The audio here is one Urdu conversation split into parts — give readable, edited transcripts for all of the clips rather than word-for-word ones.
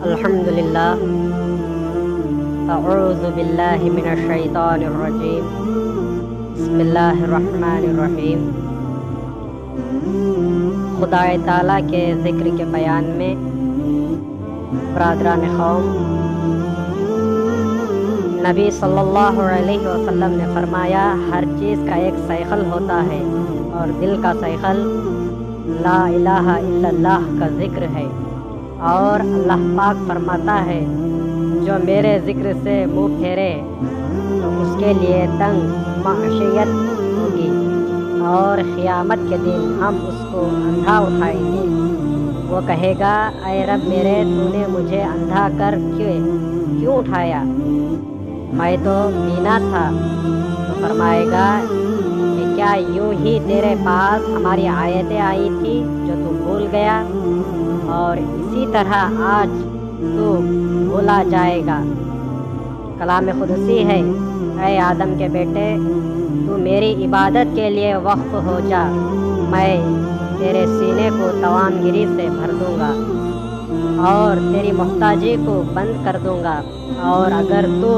الحمد للہ اعوذ باللہ من الشیطان الرجیم بسم اللہ الرحمن الرحیم۔ خدا تعالیٰ کے ذکر کے بیان میں برادران قوم، نبی صلی اللہ علیہ وسلم نے فرمایا ہر چیز کا ایک سائیکل ہوتا ہے اور دل کا سائیکل لا الہ الا اللہ کا ذکر ہے، اور اللہ پاک فرماتا ہے جو میرے ذکر سے منہ پھیرے تو اس کے لیے تنگ معیشت ہوگی، اور قیامت کے دن ہم اس کو اندھا اٹھائیں گے۔ وہ کہے گا اے رب میرے، تو نے مجھے اندھا کر کیوں اٹھایا؟ میں تو بینا تھا۔ تو فرمائے گا کہ کیا یوں ہی تیرے پاس ہماری آیتیں آئی تھی جو تو بھول گیا، اور اسی طرح آج تو بھولا جائے گا۔ کلام قدسی ہے، اے آدم کے بیٹے، تو میری عبادت کے لیے وقف ہو جا، میں تیرے سینے کو توانگری سے بھر دوں گا اور تیری محتاجی کو بند کر دوں گا، اور اگر تو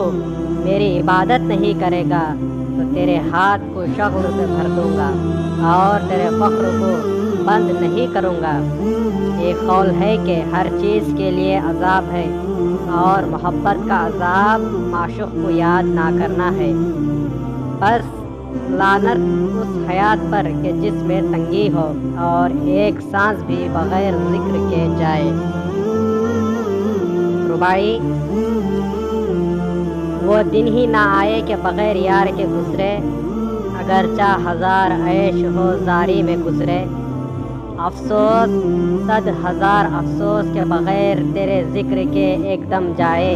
میری عبادت نہیں کرے گا تو تیرے ہاتھ کو شغل سے بھر دوں گا اور تیرے فقر کو بند نہیں کروں گا۔ ایک قول ہے کہ ہر چیز کے لیے عذاب ہے، اور محبت کا عذاب معشوق کو یاد نہ کرنا ہے۔ بس لعنت اس حیات پر کہ جس میں تنگی ہو اور ایک سانس بھی بغیر ذکر کے جائے۔ رباعی: وہ دن ہی نہ آئے کہ بغیر یار کے گزرے، اگرچہ ہزار عیش ہو زاری میں گزرے۔ افسوس 100,000 افسوس کے بغیر تیرے ذکر کے ایک دم جائے۔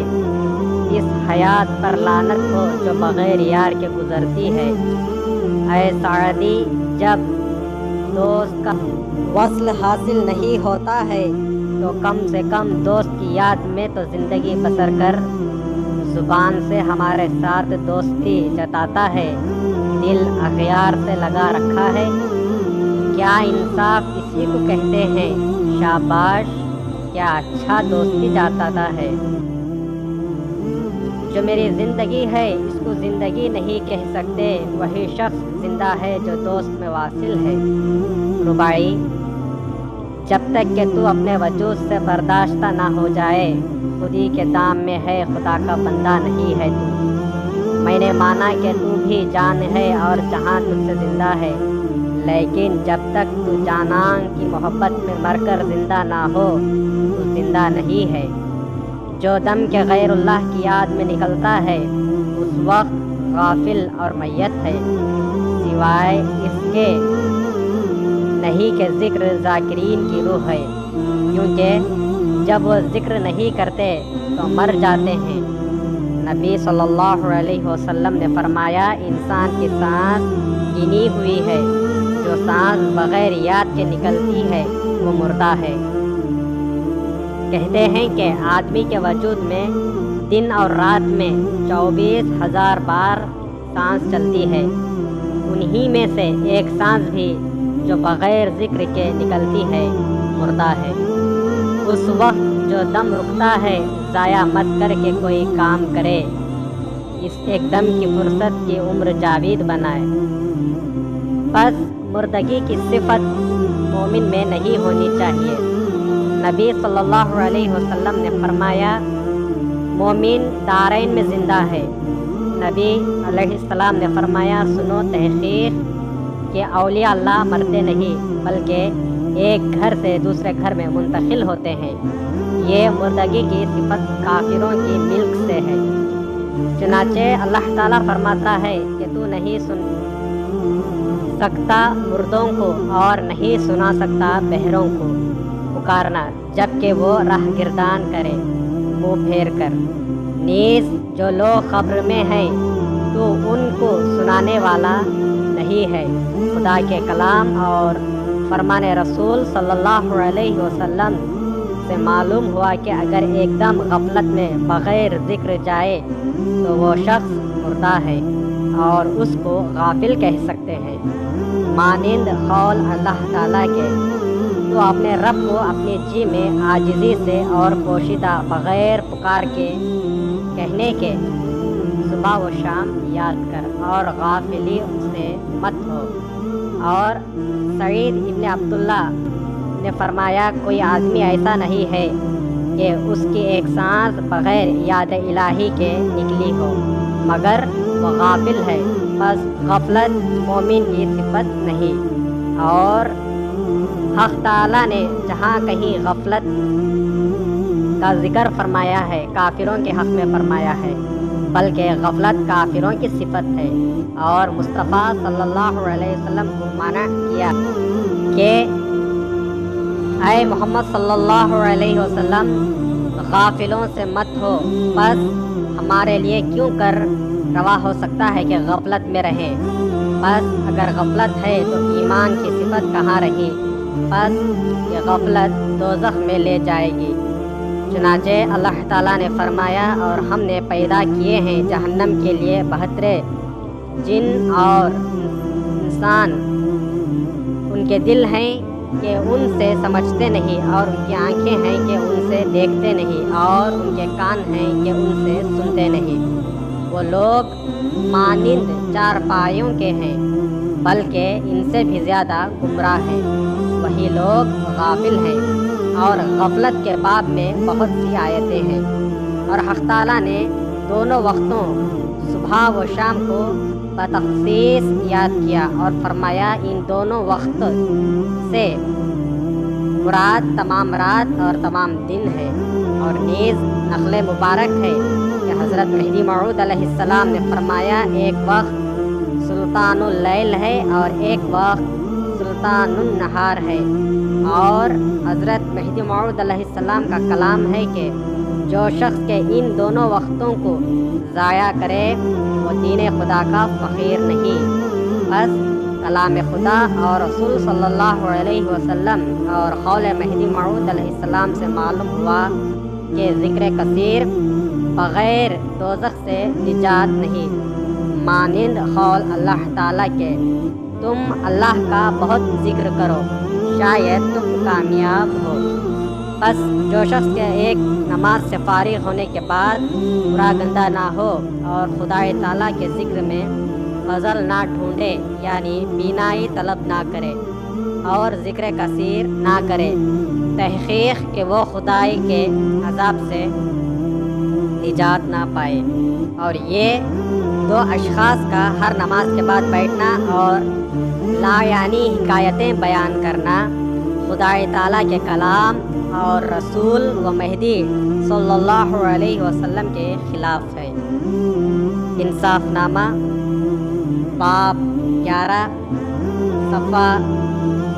اس حیات پر لعنت ہو جو بغیر یار کے گزرتی ہے۔ اے سعدی، جب دوست کا وصل حاصل نہیں ہوتا ہے تو کم سے کم دوست کی یاد میں تو زندگی بسر کر۔ زبان سے ہمارے ساتھ دوستی جتاتا ہے، دل اغیار سے لگا رکھا ہے۔ کیا انصاف اسی کو کہتے ہیں، شاباش کیا اچھا دوستی جتاتا ہے۔ جو میری زندگی ہے اس کو زندگی نہیں کہہ سکتے، وہی شخص زندہ ہے جو دوست میں واصل ہے۔ رباعی: جب تک کہ تو اپنے وجود سے برداشتہ نہ ہو جائے، خودی کے دام میں ہے، خدا کا بندہ نہیں ہے تو۔ میں نے مانا کہ تو بھی جان ہے اور جہاں تجھ سے زندہ ہے، لیکن جب تک تو جانان کی محبت میں مر کر زندہ نہ ہو تو زندہ نہیں ہے۔ جو دم کے غیر اللہ کی یاد میں نکلتا ہے اس وقت غافل اور میت ہے، سوائے اس کے نہیں کہ ذکر ذاکرین کی روح ہے، کیونکہ جب وہ ذکر نہیں کرتے تو مر جاتے ہیں۔ نبی صلی اللہ علیہ وسلم نے فرمایا انسان کی سانس گنی ہوئی ہے، جو سانس بغیر یاد کے نکلتی ہے وہ مردہ ہے۔ کہتے ہیں کہ آدمی کے وجود میں دن اور رات میں 24,000 بار سانس چلتی ہے، انہی میں سے ایک سانس بھی جو بغیر ذکر کے نکلتی ہے مردہ ہے۔ اس وقت جو دم رکتا ہے ضائع مت کر کے کوئی کام کرے، اس ایک دم کی فرصت کی عمر جاوید بنائے۔ بس مردگی کی صفت مومن میں نہیں ہونی چاہیے۔ نبی صلی اللہ علیہ وسلم نے فرمایا مومن دارین میں زندہ ہے۔ نبی علیہ السلام نے فرمایا سنو تحقیق کہ اولیاء اللہ مرتے نہیں بلکہ ایک گھر سے دوسرے گھر میں منتقل ہوتے ہیں۔ یہ مردگی کی صفت کافروں کی ملک سے ہے۔ چنانچہ اللہ تعالیٰ فرماتا ہے کہ تو نہیں سن سکتا مردوں کو اور نہیں سنا سکتا بہروں کو پکارنا جبکہ وہ راہ گردان کرے منہ پھیر کر۔ نیز جو لوگ قبر میں ہیں تو ان کو سنانے والا نہیں ہے۔ خدا کے کلام اور فرمان رسول صلی اللہ علیہ وسلم سے معلوم ہوا کہ اگر ایک دم غفلت میں بغیر ذکر جائے تو وہ شخص مردہ ہے اور اس کو غافل کہہ سکتے ہیں، مانند قول اللہ تعالیٰ کے تو اپنے رب کو اپنی جی میں عاجزی سے اور پوشیدہ بغیر پکار کے کہنے کے صبح و شام یاد کر اور غافلی سے مت ہو۔ اور سعید ابن عبداللہ نے فرمایا کوئی آدمی ایسا نہیں ہے کہ اس کی ایک سانس بغیر یاد الہی کے نکلی ہو مگر وہ غافل ہے، بس غفلت مومن کی صفت نہیں۔ اور حق تعالیٰ نے جہاں کہیں غفلت کا ذکر فرمایا ہے کافروں کے حق میں فرمایا ہے، بلکہ غفلت کافروں کی صفت ہے۔ اور مصطفیٰ صلی اللہ علیہ وسلم کو منع کیا کہ اے محمد صلی اللہ علیہ وسلم غافلوں سے مت ہو، بس ہمارے لیے کیوں کر روا ہو سکتا ہے کہ غفلت میں رہیں، بس اگر غفلت ہے تو ایمان کی صفت کہاں رہی، بس یہ غفلت دوزخ میں لے جائے گی۔ چنانچہ اللہ تعالیٰ نے فرمایا اور ہم نے پیدا کیے ہیں جہنم کے لیے 72 جن اور انسان، ان کے دل ہیں کہ ان سے سمجھتے نہیں، اور ان کی آنکھیں ہیں کہ ان سے دیکھتے نہیں، اور ان کے کان ہیں کہ ان سے سنتے نہیں۔ وہ لوگ مانند چارپائیوں کے ہیں، بلکہ ان سے بھی زیادہ گمراہ ہیں۔ وہی لوگ غافل ہیں۔ اور غفلت کے باب میں بہت سی آیتیں ہیں، اور حق تعالیٰ نے دونوں وقتوں صبح و شام کو بتخصیص یاد کیا اور فرمایا ان دونوں وقت سے مراد تمام رات اور تمام دن ہے۔ اور نیز نقل مبارک ہے کہ حضرت مہدی موعود علیہ السلام نے فرمایا ایک وقت سلطان اللیل ہے اور ایک وقت سلطان النہار ہے۔ اور حضرت مہدی موعود علیہ السلام کا کلام ہے کہ جو شخص کے ان دونوں وقتوں کو ضائع کرے وہ دین خدا کا فقیر نہیں۔ بس کلام خدا اور رسول صلی اللہ علیہ وسلم اور قول مہدی موعود علیہ السلام سے معلوم ہوا کہ ذکر کثیر بغیر دوزخ سے نجات نہیں، مانند قول اللہ تعالیٰ کے تم اللہ کا بہت ذکر کرو شاید تم کامیاب ہو۔ بس جو شخص کے ایک نماز سے فارغ ہونے کے بعد برا گندہ نہ ہو اور خدا تعالیٰ کے ذکر میں فضل نہ ڈھونڈے، یعنی بینائی طلب نہ کرے اور ذکر کثیر نہ کرے، تحقیق کہ وہ خدائی کے عذاب سے نجات نہ پائے۔ اور یہ دو اشخاص کا ہر نماز کے بعد بیٹھنا اور لا یعنی حکایتیں بیان کرنا خدا تعالیٰ کے کلام اور رسول و مہدی صلی اللہ علیہ وسلم کے خلاف ہے۔ انصاف نامہ باب 11 صفحہ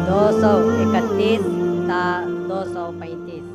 231 تا 235۔